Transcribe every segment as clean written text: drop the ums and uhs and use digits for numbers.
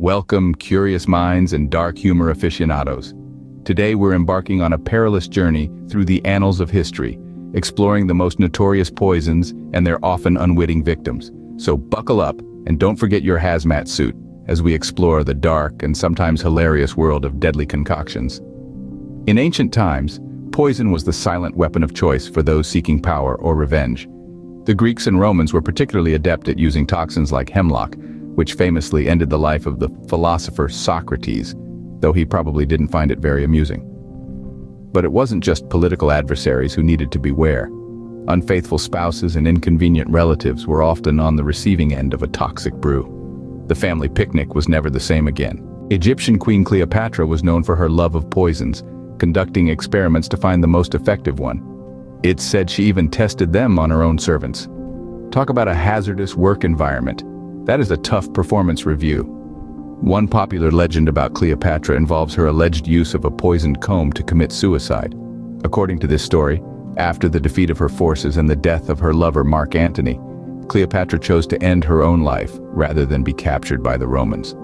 Welcome, curious minds and dark humor aficionados. Today we're embarking on a perilous journey through the annals of history, exploring the most notorious poisons and their often unwitting victims. So buckle up and don't forget your hazmat suit as we explore the dark and sometimes hilarious world of deadly concoctions. In ancient times, poison was the silent weapon of choice for those seeking power or revenge. The Greeks and Romans were particularly adept at using toxins like hemlock, which famously ended the life of the philosopher Socrates, though he probably didn't find it very amusing. But it wasn't just political adversaries who needed to beware. Unfaithful spouses and inconvenient relatives were often on the receiving end of a toxic brew. The family picnic was never the same again. Egyptian Queen Cleopatra was known for her love of poisons, conducting experiments to find the most effective one. It's said she even tested them on her own servants. Talk about a hazardous work environment. That is a tough performance review. One popular legend about Cleopatra involves her alleged use of a poisoned comb to commit suicide. According to this story, after the defeat of her forces and the death of her lover Mark Antony, Cleopatra chose to end her own life rather than be captured by the Romans.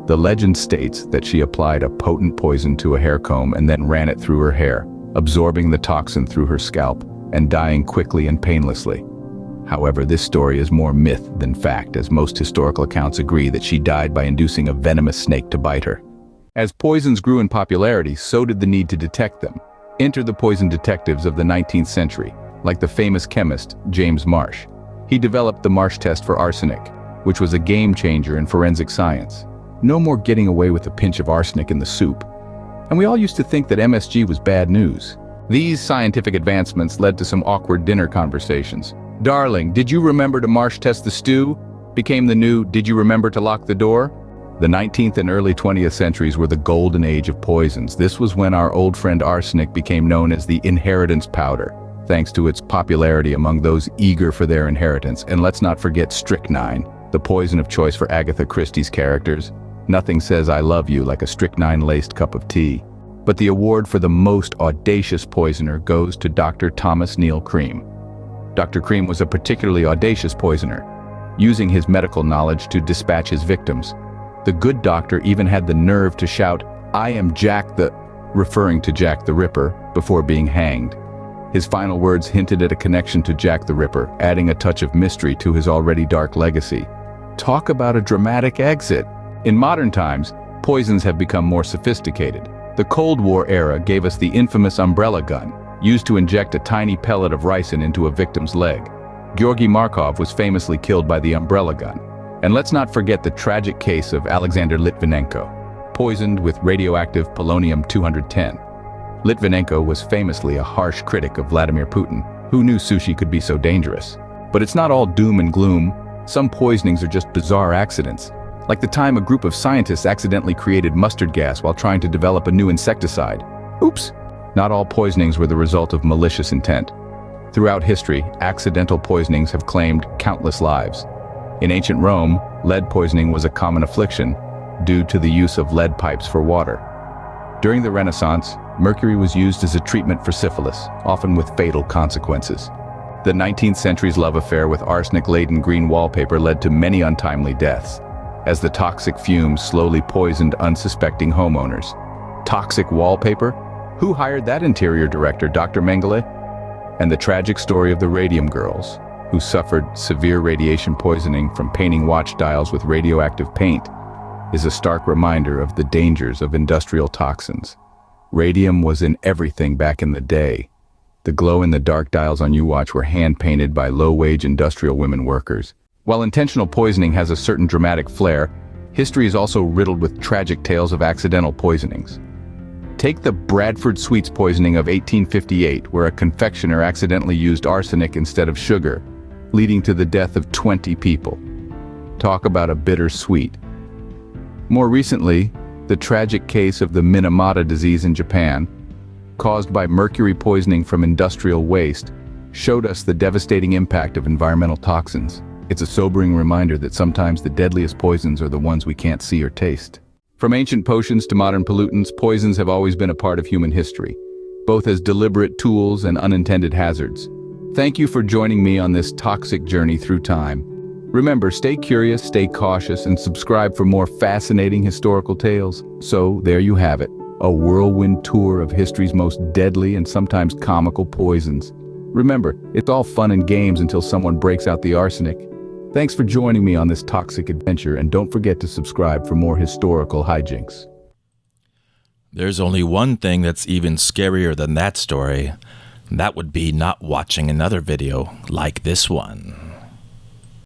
The legend states that she applied a potent poison to a hair comb and then ran it through her hair, absorbing the toxin through her scalp and dying quickly and painlessly. However, this story is more myth than fact, as most historical accounts agree that she died by inducing a venomous snake to bite her. As poisons grew in popularity, so did the need to detect them. Enter the poison detectives of the 19th century, like the famous chemist James Marsh. He developed the Marsh test for arsenic, which was a game changer in forensic science. No more getting away with a pinch of arsenic in the soup. And we all used to think that MSG was bad news. These scientific advancements led to some awkward dinner conversations. "Darling, did you remember to Marsh test the stew?" became the new "Did you remember to lock the door?" The 19th and early 20th centuries were the golden age of poisons. This was when our old friend arsenic became known as the inheritance powder, thanks to its popularity among those eager for their inheritance. And let's not forget strychnine, the poison of choice for Agatha Christie's characters. Nothing says I love you like a strychnine-laced cup of tea. But the award for the most audacious poisoner goes to Dr. Thomas Neal Cream. Dr. Cream was a particularly audacious poisoner, using his medical knowledge to dispatch his victims. The good doctor even had the nerve to shout, "I am Jack the..." referring to Jack the Ripper, before being hanged. His final words hinted at a connection to Jack the Ripper, adding a touch of mystery to his already dark legacy. Talk about a dramatic exit. In modern times, poisons have become more sophisticated. The Cold War era gave us the infamous umbrella gun, used to inject a tiny pellet of ricin into a victim's leg. Georgy Markov was famously killed by the umbrella gun. And let's not forget the tragic case of Alexander Litvinenko, poisoned with radioactive polonium-210. Litvinenko was famously a harsh critic of Vladimir Putin, who knew sushi could be so dangerous. But it's not all doom and gloom. Some poisonings are just bizarre accidents. Like the time a group of scientists accidentally created mustard gas while trying to develop a new insecticide. Oops! Not all poisonings were the result of malicious intent. Throughout history, accidental poisonings have claimed countless lives. In ancient Rome, lead poisoning was a common affliction due to the use of lead pipes for water. During the Renaissance, mercury was used as a treatment for syphilis, often with fatal consequences. The 19th century's love affair with arsenic-laden green wallpaper led to many untimely deaths, as the toxic fumes slowly poisoned unsuspecting homeowners. Toxic wallpaper? Who hired that interior director, Dr. Mengele? And the tragic story of the radium girls, who suffered severe radiation poisoning from painting watch dials with radioactive paint, is a stark reminder of the dangers of industrial toxins. Radium was in everything back in the day. The glow-in-the-dark dials on your watch were hand-painted by low-wage industrial women workers. While intentional poisoning has a certain dramatic flair, history is also riddled with tragic tales of accidental poisonings. Take the Bradford Sweets poisoning of 1858, where a confectioner accidentally used arsenic instead of sugar, leading to the death of 20 people. Talk about a bittersweet. More recently, the tragic case of the Minamata disease in Japan, caused by mercury poisoning from industrial waste, showed us the devastating impact of environmental toxins. It's a sobering reminder that sometimes the deadliest poisons are the ones we can't see or taste. From ancient potions to modern pollutants, poisons have always been a part of human history, both as deliberate tools and unintended hazards. Thank you for joining me on this toxic journey through time. Remember, stay curious, stay cautious, and subscribe for more fascinating historical tales. So, there you have it, a whirlwind tour of history's most deadly and sometimes comical poisons. Remember, it's all fun and games until someone breaks out the arsenic. Thanks for joining me on this toxic adventure, and don't forget to subscribe for more historical hijinks. There's only one thing that's even scarier than that story. That would be not watching another video like this one.